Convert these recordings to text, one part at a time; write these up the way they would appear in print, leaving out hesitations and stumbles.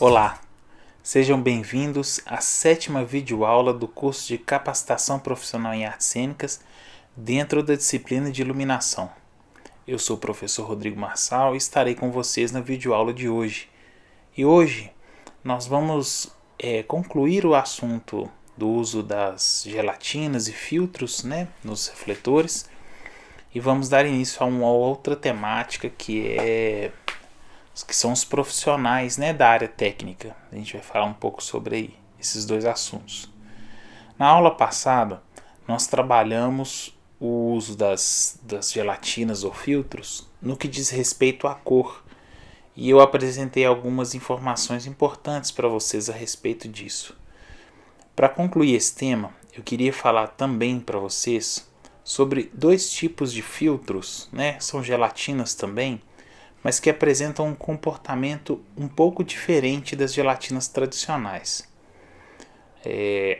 Olá, sejam bem-vindos à 7ª videoaula do curso de Capacitação Profissional em Artes Cênicas dentro da disciplina de Iluminação. Eu sou o professor Rodrigo Marçal e estarei com vocês na videoaula de hoje. E hoje nós vamos concluir o assunto do uso das gelatinas e filtros, nos refletores, e vamos dar início a uma outra temática que são os profissionais da área técnica. A gente vai falar um pouco sobre esses dois assuntos. Na aula passada, nós trabalhamos o uso das gelatinas ou filtros no que diz respeito à cor. E eu apresentei algumas informações importantes para vocês a respeito disso. Para concluir esse tema, eu queria falar também para vocês sobre dois tipos de filtros, são gelatinas também, mas que apresentam um comportamento um pouco diferente das gelatinas tradicionais.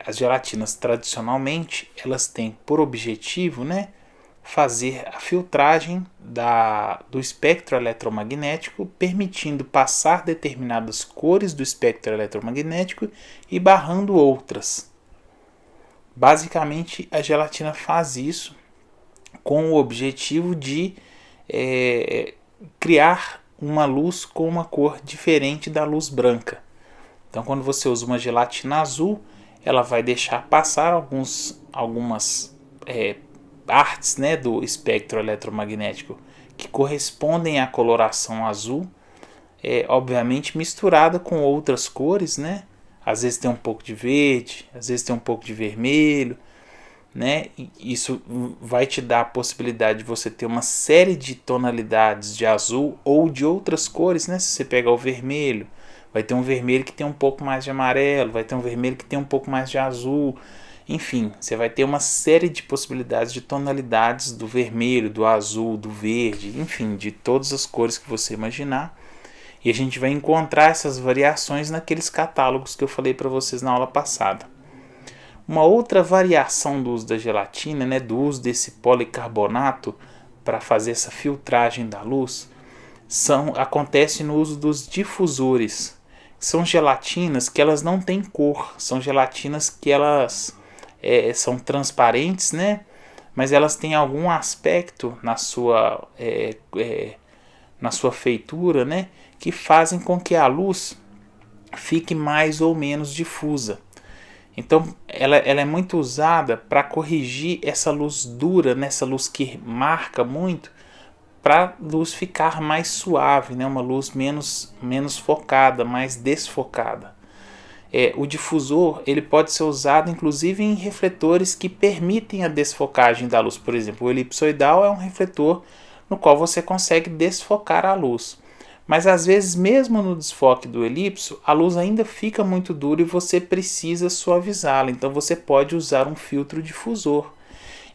As gelatinas tradicionalmente, elas têm por objetivo fazer a filtragem do espectro eletromagnético, permitindo passar determinadas cores do espectro eletromagnético e barrando outras. Basicamente, a gelatina faz isso com o objetivo de criar uma luz com uma cor diferente da luz branca. Então, quando você usa uma gelatina azul, ela vai deixar passar algumas partes do espectro eletromagnético que correspondem à coloração azul, obviamente misturada com outras cores, Às vezes tem um pouco de verde, às vezes tem um pouco de vermelho, Isso vai te dar a possibilidade de você ter uma série de tonalidades de azul ou de outras cores, Se você pegar o vermelho, vai ter um vermelho que tem um pouco mais de amarelo, vai ter um vermelho que tem um pouco mais de azul. Enfim, você vai ter uma série de possibilidades de tonalidades do vermelho, do azul, do verde, enfim, de todas as cores que você imaginar. E a gente vai encontrar essas variações naqueles catálogos que eu falei para vocês na aula passada. Uma outra variação do uso da gelatina, do uso desse policarbonato para fazer essa filtragem da luz, acontece no uso dos difusores. São gelatinas que elas não têm cor, são gelatinas que elas são transparentes, mas elas têm algum aspecto na sua feitura, que fazem com que a luz fique mais ou menos difusa. Então, ela é muito usada para corrigir essa luz dura, essa luz que marca muito, para a luz ficar mais suave, uma luz menos focada, mais desfocada. O difusor ele pode ser usado inclusive em refletores que permitem a desfocagem da luz. Por exemplo, o elipsoidal é um refletor no qual você consegue desfocar a luz. Mas às vezes, mesmo no desfoque do elipso, a luz ainda fica muito dura e você precisa suavizá-la. Então você pode usar um filtro difusor.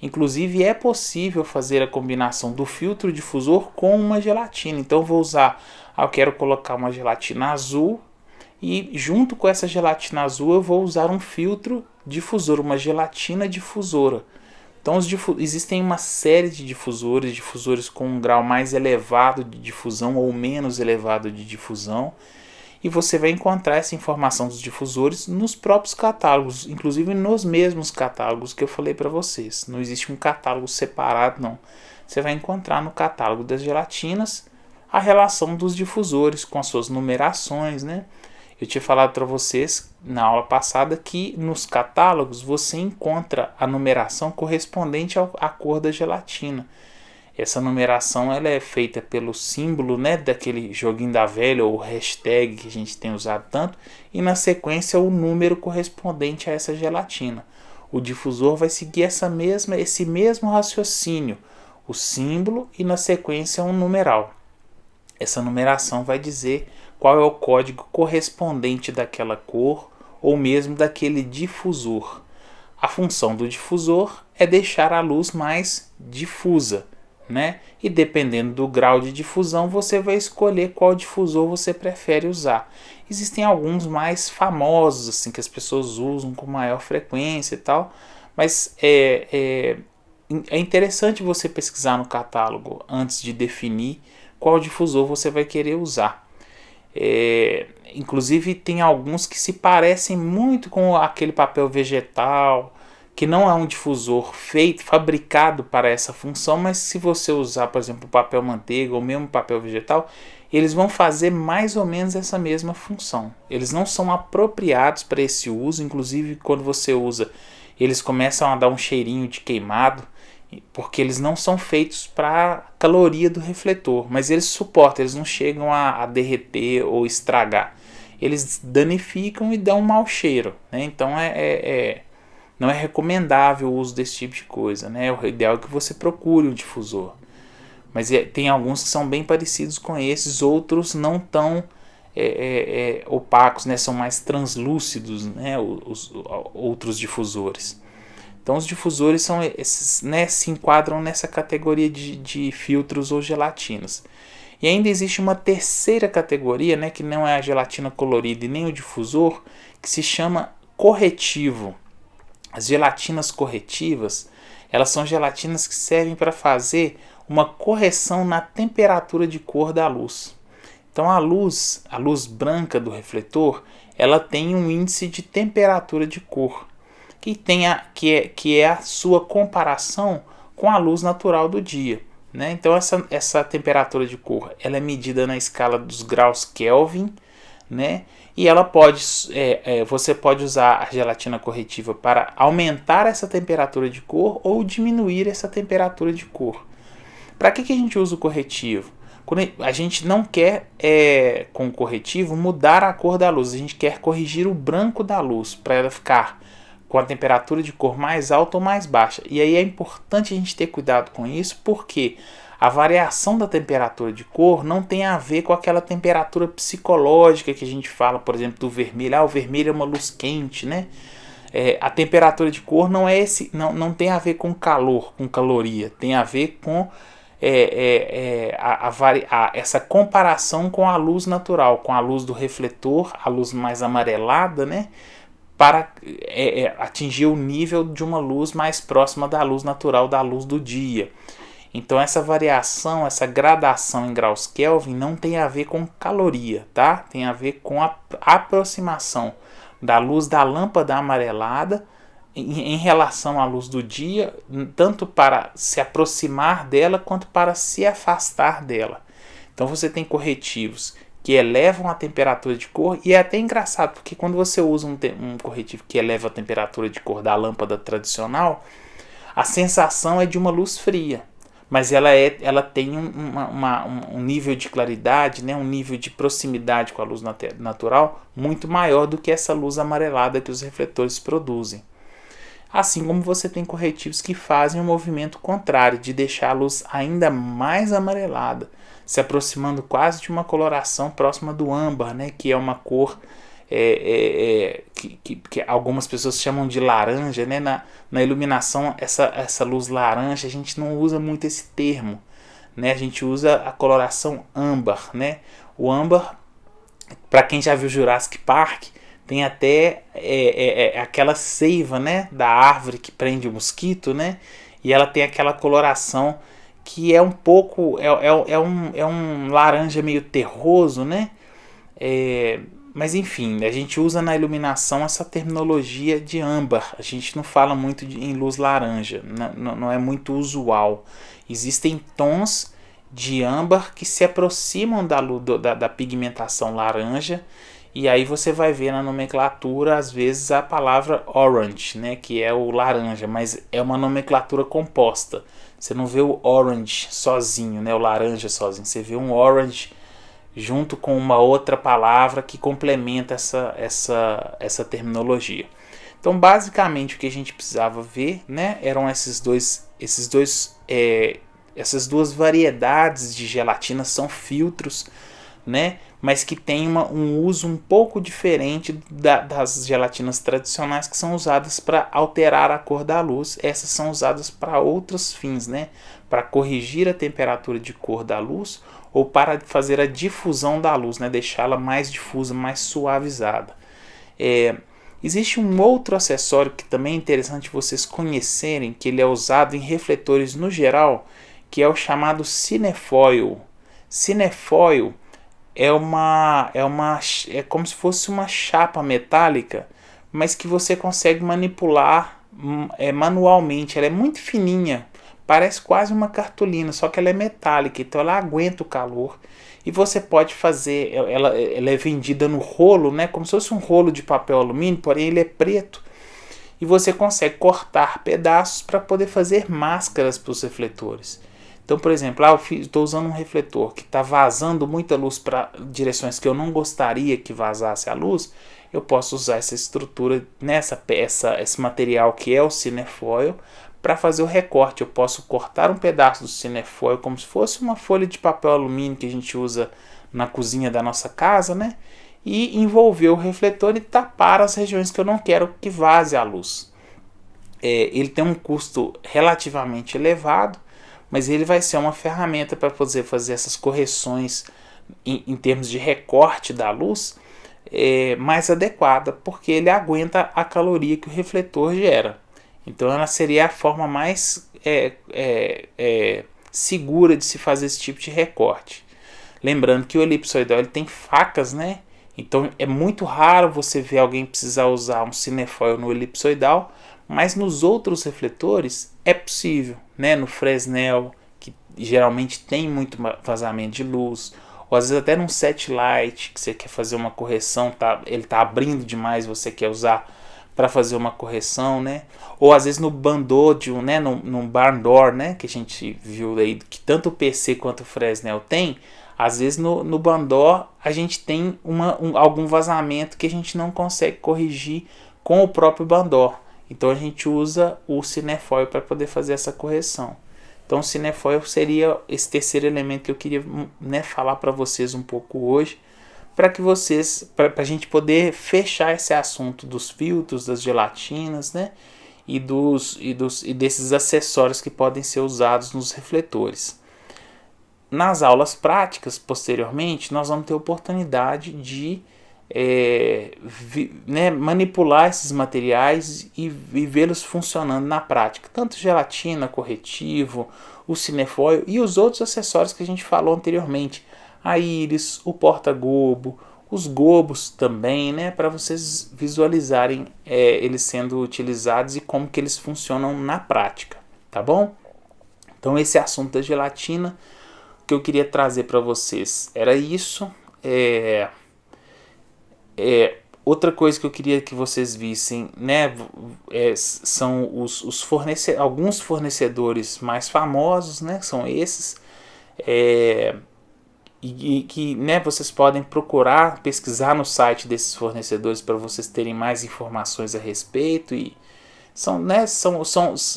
Inclusive é possível fazer a combinação do filtro difusor com uma gelatina. Então eu quero colocar uma gelatina azul e junto com essa gelatina azul eu vou usar um filtro difusor, uma gelatina difusora. Então existem uma série de difusores com um grau mais elevado de difusão ou menos elevado de difusão. E você vai encontrar essa informação dos difusores nos próprios catálogos, inclusive nos mesmos catálogos que eu falei para vocês. Não existe um catálogo separado, não. Você vai encontrar no catálogo das gelatinas a relação dos difusores com as suas numerações, Eu tinha falado para vocês na aula passada que nos catálogos você encontra a numeração correspondente à cor da gelatina. Essa numeração ela é feita pelo símbolo daquele joguinho da velha ou hashtag que a gente tem usado tanto, e na sequência o número correspondente a essa gelatina. O difusor vai seguir esse mesmo raciocínio, o símbolo e na sequência um numeral. Essa numeração vai dizer qual é o código correspondente daquela cor ou mesmo daquele difusor. A função do difusor é deixar a luz mais difusa, E dependendo do grau de difusão, você vai escolher qual difusor você prefere usar. Existem alguns mais famosos, assim, que as pessoas usam com maior frequência e tal, mas é interessante você pesquisar no catálogo antes de definir qual difusor você vai querer usar. Inclusive tem alguns que se parecem muito com aquele papel vegetal, que não é um difusor fabricado para essa função, mas se você usar, por exemplo, papel manteiga ou mesmo papel vegetal, eles vão fazer mais ou menos essa mesma função. Eles não são apropriados para esse uso, inclusive quando você usa, eles começam a dar um cheirinho de queimado, porque eles não são feitos para a caloria do refletor, mas eles suportam, eles não chegam a derreter ou estragar. Eles danificam e dão um mau cheiro, né? Então não é recomendável o uso desse tipo de coisa, né? O ideal é que você procure um difusor. Mas tem alguns que são bem parecidos com esses, outros não tão opacos, né? São mais translúcidos, né? Os outros difusores. Então os difusores são esses, né? Se enquadram nessa categoria de filtros ou gelatinas. E ainda existe uma terceira categoria, né? Que não é a gelatina colorida e nem o difusor, que se chama corretivo. As gelatinas corretivas, elas são gelatinas que servem para fazer uma correção na temperatura de cor da luz. Então a luz branca do refletor, ela tem um índice de temperatura de cor, que é a sua comparação com a luz natural do dia, né? Então essa temperatura de cor, ela é medida na escala dos graus Kelvin, né? E ela você pode usar a gelatina corretiva para aumentar essa temperatura de cor ou diminuir essa temperatura de cor. Para que a gente usa o corretivo? Quando a gente não quer, com o corretivo, mudar a cor da luz. A gente quer corrigir o branco da luz para ela ficar com a temperatura de cor mais alta ou mais baixa. E aí é importante a gente ter cuidado com isso, porque a variação da temperatura de cor não tem a ver com aquela temperatura psicológica que a gente fala, por exemplo, do vermelho. O vermelho é uma luz quente, né? A temperatura de cor não tem a ver com calor, com caloria. Tem a ver com essa comparação com a luz natural, com a luz do refletor, a luz mais amarelada, né? Para atingir o nível de uma luz mais próxima da luz natural, da luz do dia. Então essa variação, essa gradação em graus Kelvin não tem a ver com caloria, tá? Tem a ver com a aproximação da luz da lâmpada amarelada em relação à luz do dia, tanto para se aproximar dela quanto para se afastar dela. Então você tem corretivos que elevam a temperatura de cor, e é até engraçado, porque quando você usa um corretivo que eleva a temperatura de cor da lâmpada tradicional, a sensação é de uma luz fria, mas ela tem um nível de claridade, né, um nível de proximidade com a luz natural muito maior do que essa luz amarelada que os refletores produzem. Assim como você tem corretivos que fazem o movimento contrário, de deixar a luz ainda mais amarelada, se aproximando quase de uma coloração próxima do âmbar, né, que é uma cor que algumas pessoas chamam de laranja, né? Na iluminação, essa luz laranja, a gente não usa muito esse termo, né? A gente usa a coloração âmbar, né? O âmbar, para quem já viu Jurassic Park, tem até aquela seiva, né, da árvore que prende o mosquito, né? E ela tem aquela coloração que é um pouco, um laranja meio terroso, né? Mas enfim, a gente usa na iluminação essa terminologia de âmbar. A gente não fala muito em luz laranja, não é muito usual. Existem tons de âmbar que se aproximam da pigmentação laranja, e aí você vai ver na nomenclatura às vezes a palavra orange, né, que é o laranja, mas é uma nomenclatura composta. Você não vê o orange sozinho, né, o laranja sozinho, você vê um orange junto com uma outra palavra que complementa essa terminologia. Então, basicamente, o que a gente precisava ver, né, eram essas duas variedades de gelatina, são filtros, né, mas que tem um uso um pouco diferente das gelatinas tradicionais, que são usadas para alterar a cor da luz. Essas são usadas para outros fins, né, para corrigir a temperatura de cor da luz, ou para fazer a difusão da luz, né? Deixá-la mais difusa, mais suavizada. Existe um outro acessório que também é interessante vocês conhecerem, que ele é usado em refletores no geral, que é o chamado cinefoil. Cinefoil é como se fosse uma chapa metálica, mas que você consegue manipular manualmente. Ela é muito fininha, parece quase uma cartolina, só que ela é metálica, então ela aguenta o calor. E você pode fazer, ela é vendida no rolo, né, como se fosse um rolo de papel alumínio, porém ele é preto. E você consegue cortar pedaços para poder fazer máscaras para os refletores. Então, por exemplo, eu estou usando um refletor que está vazando muita luz para direções que eu não gostaria que vazasse a luz. Eu posso usar essa estrutura nessa peça, esse material que é o cinefoil, para fazer o recorte. Eu posso cortar um pedaço do cinefoil como se fosse uma folha de papel alumínio que a gente usa na cozinha da nossa casa, né? E envolver o refletor e tapar as regiões que eu não quero que vaze a luz. Ele tem um custo relativamente elevado, mas ele vai ser uma ferramenta para poder fazer essas correções em termos de recorte da luz mais adequada, porque ele aguenta a caloria que o refletor gera. Então ela seria a forma mais segura de se fazer esse tipo de recorte. Lembrando que o elipsoidal ele tem facas, né? Então é muito raro você ver alguém precisar usar um cinefoil no elipsoidal, mas nos outros refletores é possível, né? No Fresnel, que geralmente tem muito vazamento de luz, ou às vezes até num set light, que você quer fazer uma correção, ele está abrindo demais, você quer usar para fazer uma correção, né? Ou às vezes no bandô né? Num barn door, né? Que a gente viu aí, que tanto o PC quanto o Fresnel tem. Às vezes no bandó a gente tem algum vazamento que a gente não consegue corrigir com o próprio bandó. Então a gente usa o cinefoil para poder fazer essa correção. Então o cinefoil seria esse terceiro elemento que eu queria, né, falar para vocês um pouco hoje, para que para a gente poder fechar esse assunto dos filtros, das gelatinas, né, e desses acessórios que podem ser usados nos refletores. Nas aulas práticas, posteriormente, nós vamos ter oportunidade de manipular esses materiais e vê-los funcionando na prática. Tanto gelatina, corretivo, o cinefoil e os outros acessórios que a gente falou anteriormente. A íris, o porta-gobo, os gobos também, né, para vocês visualizarem eles sendo utilizados e como que eles funcionam na prática, tá bom? Então esse assunto da gelatina que eu queria trazer para vocês era isso. Outra coisa que eu queria que vocês vissem, né, são alguns fornecedores mais famosos, né, são esses, e que, né, vocês podem procurar, pesquisar no site desses fornecedores para vocês terem mais informações a respeito. E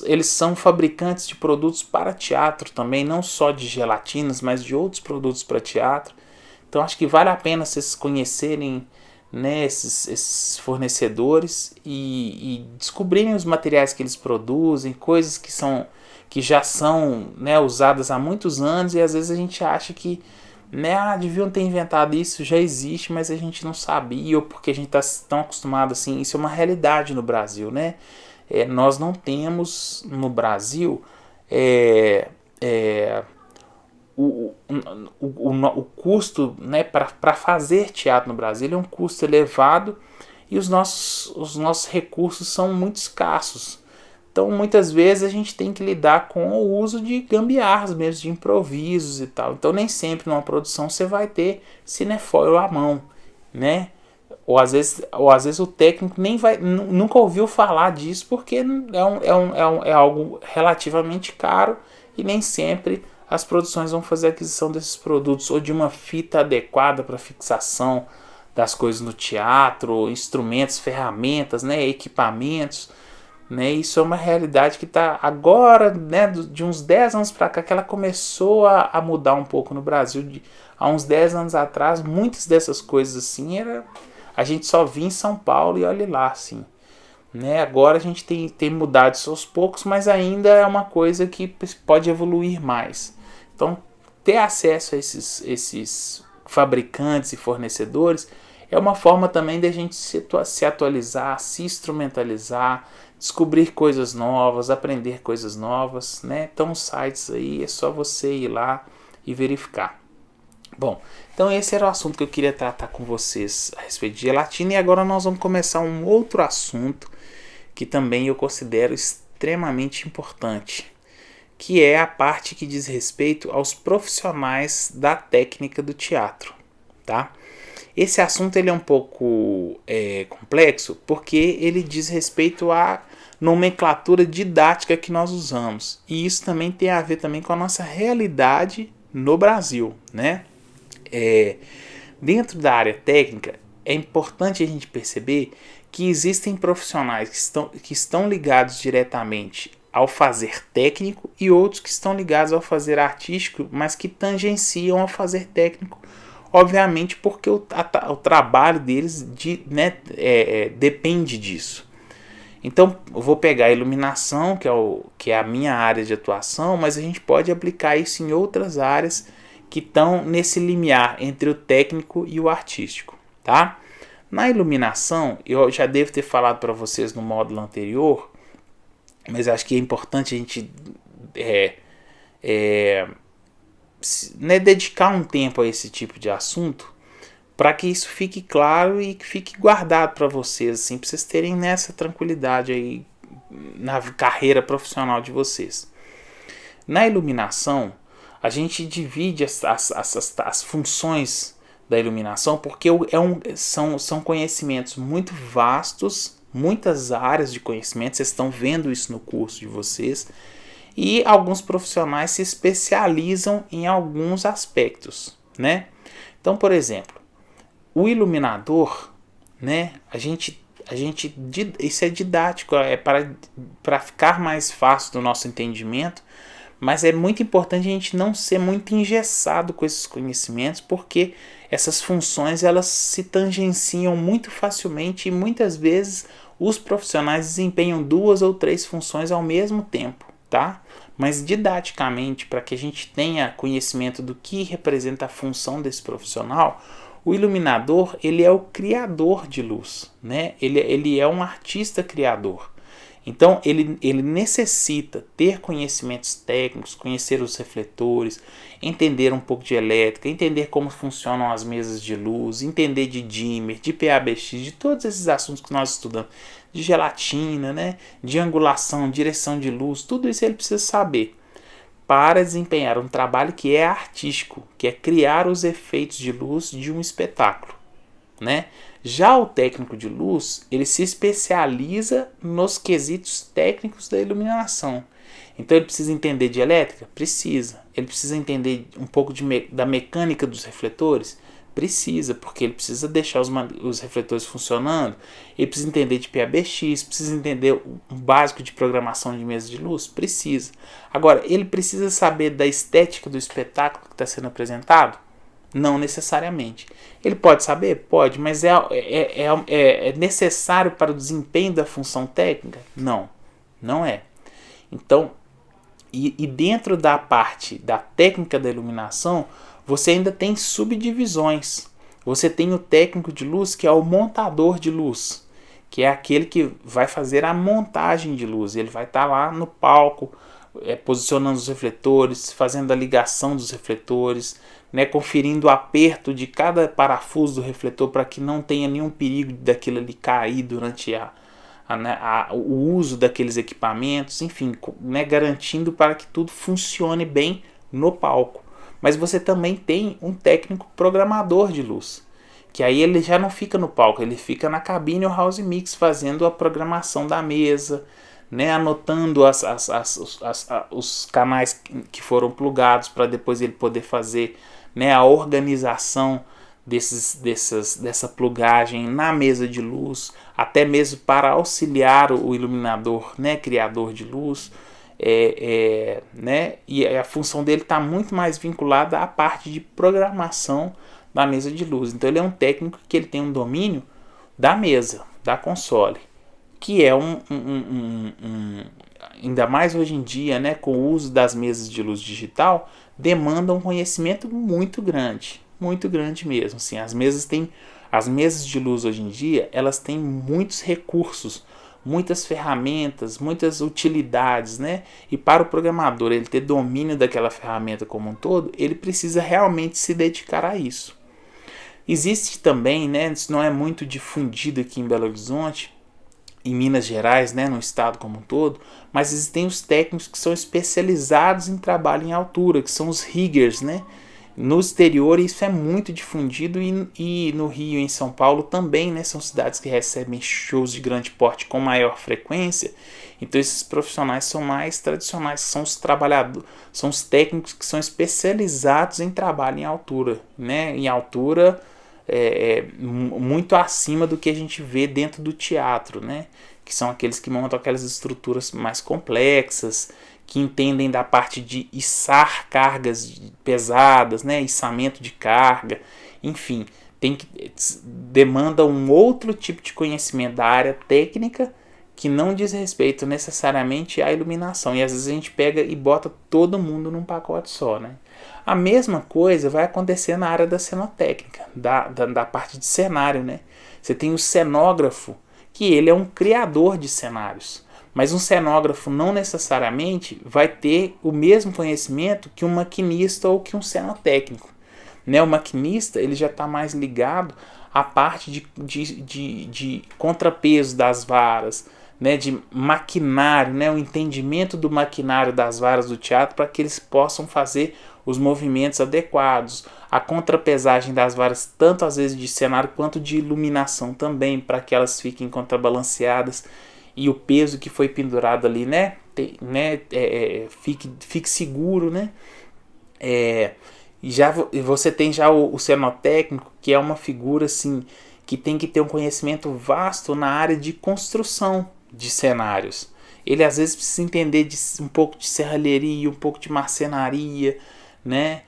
eles são fabricantes de produtos para teatro também, não só de gelatinas, mas de outros produtos para teatro. Então acho que vale a pena vocês conhecerem, né, esses fornecedores e descobrirem os materiais que eles produzem, coisas que já são, né, usadas há muitos anos, e às vezes a gente acha que, né, deviam ter inventado isso, já existe, mas a gente não sabia, ou porque a gente está tão acostumado assim. Isso é uma realidade no Brasil, né? Nós não temos no Brasil o custo, né, para fazer teatro no Brasil é um custo elevado, e os nossos recursos são muito escassos. Então muitas vezes a gente tem que lidar com o uso de gambiarras mesmo, de improvisos e tal. Então nem sempre numa produção você vai ter cinefoil à mão, né? Ou às vezes o técnico nunca ouviu falar disso, porque é algo relativamente caro, e nem sempre as produções vão fazer a aquisição desses produtos, ou de uma fita adequada para fixação das coisas no teatro, instrumentos, ferramentas, né, equipamentos, né. Isso é uma realidade que está agora, né, de uns 10 anos para cá, que ela começou a mudar um pouco no Brasil. Há uns 10 anos atrás, muitas dessas coisas assim a gente só via em São Paulo, e olha lá, assim, né? Agora a gente tem mudado isso aos poucos, mas ainda é uma coisa que pode evoluir mais. Então, ter acesso a esses fabricantes e fornecedores é uma forma também de a gente se atualizar, se instrumentalizar, descobrir coisas novas, aprender coisas novas, né? Então, os sites aí é só você ir lá e verificar. Bom, então esse era o assunto que eu queria tratar com vocês a respeito de gelatina, e agora nós vamos começar um outro assunto que também eu considero extremamente importante, que é a parte que diz respeito aos profissionais da técnica do teatro, tá? Esse assunto ele é um pouco complexo porque ele diz respeito à nomenclatura didática que nós usamos, e isso também tem a ver também com a nossa realidade no Brasil, né? Dentro da área técnica é importante a gente perceber que existem profissionais que estão ligados diretamente ao fazer técnico e outros que estão ligados ao fazer artístico, mas que tangenciam ao fazer técnico, obviamente porque o trabalho deles depende disso. Então, eu vou pegar a iluminação, que é a minha área de atuação, mas a gente pode aplicar isso em outras áreas que estão nesse limiar entre o técnico e o artístico, tá? Na iluminação, eu já devo ter falado para vocês no módulo anterior, mas acho que é importante a gente dedicar um tempo a esse tipo de assunto, para que isso fique claro e que fique guardado para vocês, assim, para vocês terem nessa tranquilidade aí na carreira profissional de vocês. Na iluminação, a gente divide as funções da iluminação porque são conhecimentos muito vastos, muitas áreas de conhecimento, vocês estão vendo isso no curso de vocês, e alguns profissionais se especializam em alguns aspectos, né? Então, por exemplo, o iluminador, né? Isso é didático, é para ficar mais fácil do nosso entendimento, mas é muito importante a gente não ser muito engessado com esses conhecimentos, porque essas funções elas se tangenciam muito facilmente e muitas vezes os profissionais desempenham 2 ou 3 funções ao mesmo tempo, tá? Mas didaticamente, para que a gente tenha conhecimento do que representa a função desse profissional, o iluminador ele é o criador de luz, né? Ele é um artista criador. Então ele necessita ter conhecimentos técnicos, conhecer os refletores, entender um pouco de elétrica, entender como funcionam as mesas de luz, entender de dimmer, de PABX, de todos esses assuntos que nós estudamos, de gelatina, né? De angulação, direção de luz, tudo isso ele precisa saber para desempenhar um trabalho que é artístico, que é criar os efeitos de luz de um espetáculo, né? Já o técnico de luz, ele se especializa nos quesitos técnicos da iluminação. Então ele precisa entender de elétrica? Precisa. Ele precisa entender um pouco da mecânica dos refletores? Precisa, porque ele precisa deixar os refletores funcionando. Ele precisa entender de PABX, precisa entender o básico de programação de mesa de luz? Precisa. Agora, ele precisa saber da estética do espetáculo que está sendo apresentado? Não necessariamente. Ele pode saber? Pode, mas é necessário para o desempenho da função técnica? Não, não é. Então, e dentro da parte da técnica da iluminação, você ainda tem subdivisões. Você tem o técnico de luz, que é o montador de luz, que é aquele que vai fazer a montagem de luz. Ele vai estar lá no palco, posicionando os refletores, fazendo a ligação dos refletores, né, conferindo o aperto de cada parafuso do refletor para que não tenha nenhum perigo daquilo ali cair durante o uso daqueles equipamentos, enfim, né, garantindo para que tudo funcione bem no palco. Mas você também tem um técnico programador de luz, que aí ele já não fica no palco, ele fica na cabine ou house mix fazendo a programação da mesa, né, anotando os canais que foram plugados para depois ele poder fazer, né, a organização dessa plugagem na mesa de luz, até mesmo para auxiliar o iluminador, né, criador de luz, né, e a função dele está muito mais vinculada à parte de programação da mesa de luz. Então ele é um técnico que ele tem um domínio da mesa, da console, que é ainda mais hoje em dia, né, com o uso das mesas de luz digital, demanda um conhecimento muito grande mesmo. Assim, as mesas de luz hoje em dia, elas têm muitos recursos, muitas ferramentas, muitas utilidades, né? E para o programador ele ter domínio daquela ferramenta como um todo, ele precisa realmente se dedicar a isso. Existe também, né, isso não é muito difundido aqui em Belo Horizonte, em Minas Gerais, né, no estado como um todo, mas existem os técnicos que são especializados em trabalho em altura, que são os riggers, né? No exterior isso é muito difundido e no Rio e em São Paulo também, né? São cidades que recebem shows de grande porte com maior frequência. Então esses profissionais são mais tradicionais, são os trabalhadores, são os técnicos que são especializados em trabalho em altura, né? Em altura muito acima do que a gente vê dentro do teatro, né? Que são aqueles que montam aquelas estruturas mais complexas, que entendem da parte de içar cargas pesadas, né? Içamento de carga, enfim, demanda um outro tipo de conhecimento da área técnica que não diz respeito necessariamente à iluminação. E às vezes a gente pega e bota todo mundo num pacote só, né? A mesma coisa vai acontecer na área da cenotécnica, da parte de cenário, né? Você tem o cenógrafo, que ele é um criador de cenários. Mas um cenógrafo não necessariamente vai ter o mesmo conhecimento que um maquinista ou que um cenotécnico. Né? O maquinista ele já está mais ligado à parte de contrapeso das varas, né? De maquinário, né? O entendimento do maquinário das varas do teatro para que eles possam fazer os movimentos adequados, a contrapesagem das varas, tanto às vezes de cenário quanto de iluminação também, para que elas fiquem contrabalanceadas e o peso que foi pendurado ali, né, fique seguro, né? Você tem já o cenotécnico, que é uma figura assim que tem que ter um conhecimento vasto na área de construção de cenários. Ele às vezes precisa entender um pouco de serralheria, um pouco de marcenaria, né?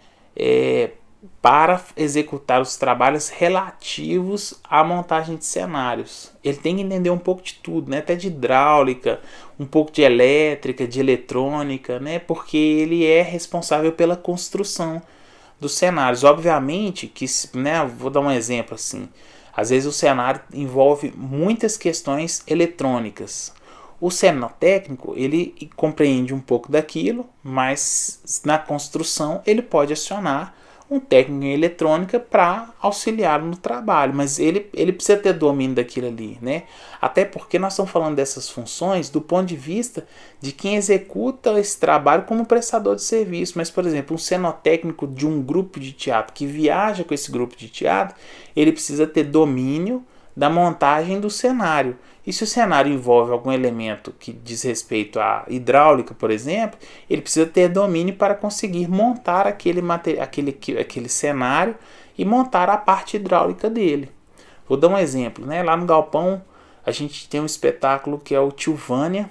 Para executar os trabalhos relativos à montagem de cenários. Ele tem que entender um pouco de tudo, né? Até de hidráulica, um pouco de elétrica, de eletrônica, né? Porque ele é responsável pela construção dos cenários. Obviamente que, né, vou dar um exemplo assim. Às vezes o cenário envolve muitas questões eletrônicas. O cenotécnico, ele compreende um pouco daquilo, mas na construção ele pode acionar um técnico em eletrônica para auxiliá-lo no trabalho, mas ele precisa ter domínio daquilo ali, né? Até porque nós estamos falando dessas funções do ponto de vista de quem executa esse trabalho como prestador de serviço. Mas, por exemplo, um cenotécnico de um grupo de teatro que viaja com esse grupo de teatro, ele precisa ter domínio da montagem do cenário. E se o cenário envolve algum elemento que diz respeito à hidráulica, por exemplo, ele precisa ter domínio para conseguir montar aquele cenário e montar a parte hidráulica dele. Vou dar um exemplo, né? Lá no Galpão a gente tem um espetáculo que é o Tio Vânia,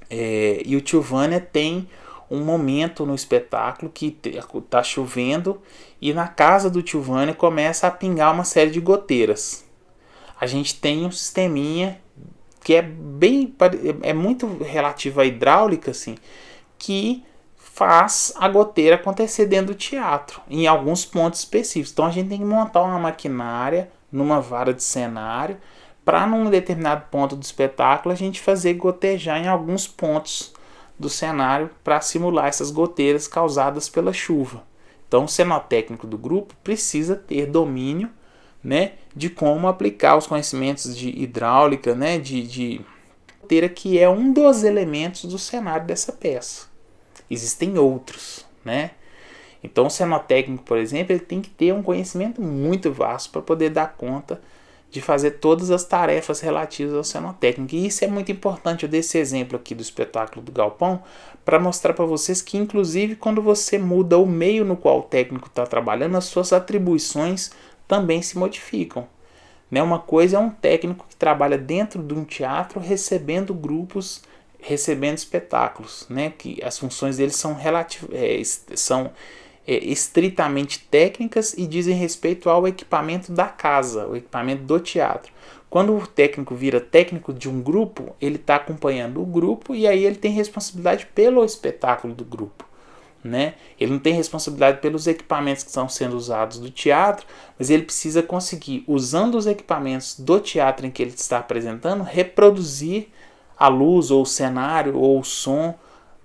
e o Tio Vânia tem um momento no espetáculo que está chovendo e na casa do Tio Vânia começa a pingar uma série de goteiras. A gente tem um sisteminha que é muito relativo à hidráulica, assim, que faz a goteira acontecer dentro do teatro, em alguns pontos específicos. Então a gente tem que montar uma maquinária numa vara de cenário para num determinado ponto do espetáculo a gente fazer gotejar em alguns pontos do cenário para simular essas goteiras causadas pela chuva. Então o cenotécnico do grupo precisa ter domínio, né, de como aplicar os conhecimentos de hidráulica, né, de goteira, que é um dos elementos do cenário dessa peça. Existem outros, né? Então o cenotécnico, por exemplo, ele tem que ter um conhecimento muito vasto para poder dar conta de fazer todas as tarefas relativas ao cenotécnico. E isso é muito importante. Eu dei esse exemplo aqui do espetáculo do Galpão para mostrar para vocês que, inclusive, quando você muda o meio no qual o técnico está trabalhando, as suas atribuições também se modificam. Né? Uma coisa é um técnico que trabalha dentro de um teatro recebendo grupos, recebendo espetáculos, né? Que as funções deles são estritamente técnicas e dizem respeito ao equipamento da casa, o equipamento do teatro. Quando o técnico vira técnico de um grupo, ele está acompanhando o grupo e aí ele tem responsabilidade pelo espetáculo do grupo. Né? Ele não tem responsabilidade pelos equipamentos que estão sendo usados do teatro, mas ele precisa conseguir, usando os equipamentos do teatro em que ele está apresentando, reproduzir a luz ou o cenário ou o som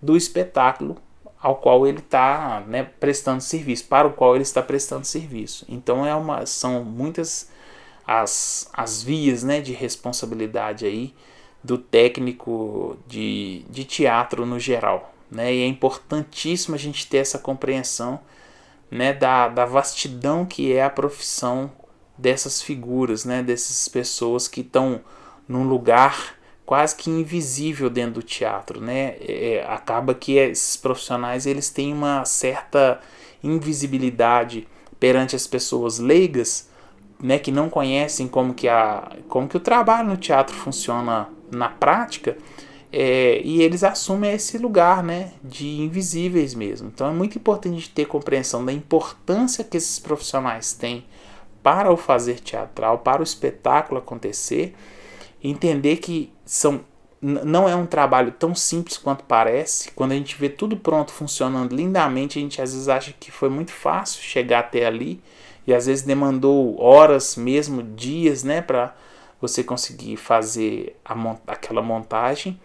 do espetáculo ao qual ele está, né, prestando serviço, para o qual ele está prestando serviço. Então são muitas as vias, né, de responsabilidade aí do técnico de teatro no geral, né? E é importantíssimo a gente ter essa compreensão, né, da vastidão que é a profissão dessas figuras, né, dessas pessoas que estão num lugar quase que invisível dentro do teatro, né? Acaba que esses profissionais eles têm uma certa invisibilidade perante as pessoas leigas, né, que não conhecem como que o trabalho no teatro funciona na prática, e eles assumem esse lugar, né, de invisíveis mesmo. Então é muito importante ter compreensão da importância que esses profissionais têm para o fazer teatral, para o espetáculo acontecer, e entender que não é um trabalho tão simples quanto parece. Quando a gente vê tudo pronto, funcionando lindamente, a gente às vezes acha que foi muito fácil chegar até ali, e às vezes demandou horas, mesmo dias, né, para você conseguir fazer aquela montagem.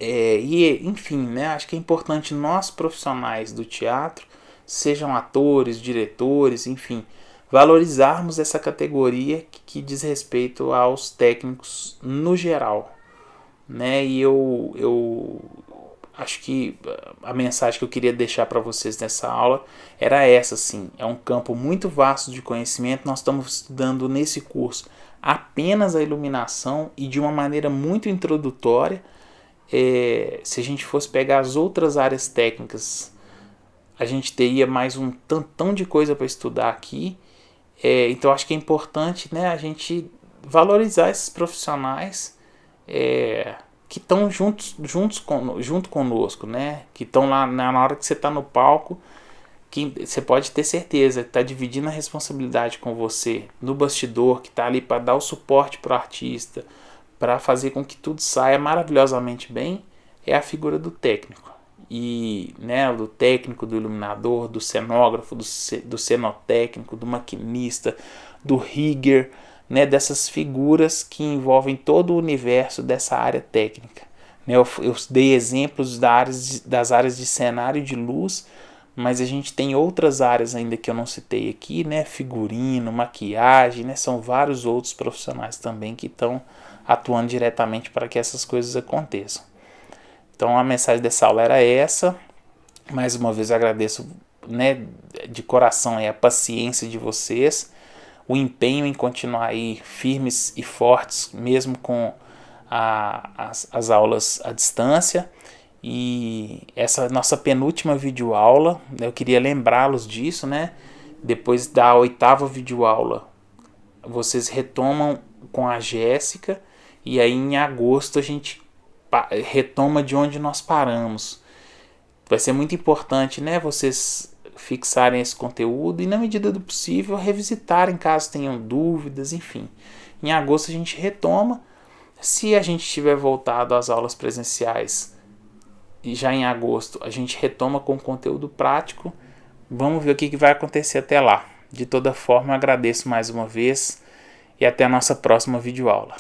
Enfim, né, acho que é importante nós profissionais do teatro, sejam atores, diretores, enfim, valorizarmos essa categoria que diz respeito aos técnicos no geral, né? E eu acho que a mensagem que eu queria deixar para vocês nessa aula era essa, assim, é um campo muito vasto de conhecimento. Nós estamos estudando nesse curso apenas a iluminação e de uma maneira muito introdutória. Se a gente fosse pegar as outras áreas técnicas, a gente teria mais um tantão de coisa para estudar aqui. Então acho que é importante, né, a gente valorizar esses profissionais que estão junto conosco, né, que estão lá na hora que você está no palco, que você pode ter certeza que está dividindo a responsabilidade com você no bastidor, que está ali para dar o suporte para o artista, para fazer com que tudo saia maravilhosamente bem, é a figura do técnico. E, né, do técnico, do iluminador, do cenógrafo, do cenotécnico, do maquinista, do rigger, né, dessas figuras que envolvem todo o universo dessa área técnica. Eu dei exemplos das áreas de cenário e de luz, mas a gente tem outras áreas ainda que eu não citei aqui, né, figurino, maquiagem, né, são vários outros profissionais também que estão atuando diretamente para que essas coisas aconteçam. Então a mensagem dessa aula era essa. Mais uma vez agradeço, né, de coração a paciência de vocês, o empenho em continuar aí firmes e fortes, mesmo com as aulas à distância. E essa nossa penúltima videoaula, eu queria lembrá-los disso, né? Depois da 8ª videoaula, vocês retomam com a Jéssica, e aí em agosto a gente retoma de onde nós paramos. Vai ser muito importante, né, vocês fixarem esse conteúdo e, na medida do possível, revisitarem caso tenham dúvidas, enfim. Em agosto a gente retoma. Se a gente tiver voltado às aulas presenciais e já em agosto a gente retoma com conteúdo prático, vamos ver o que vai acontecer até lá. De toda forma, eu agradeço mais uma vez e até a nossa próxima videoaula.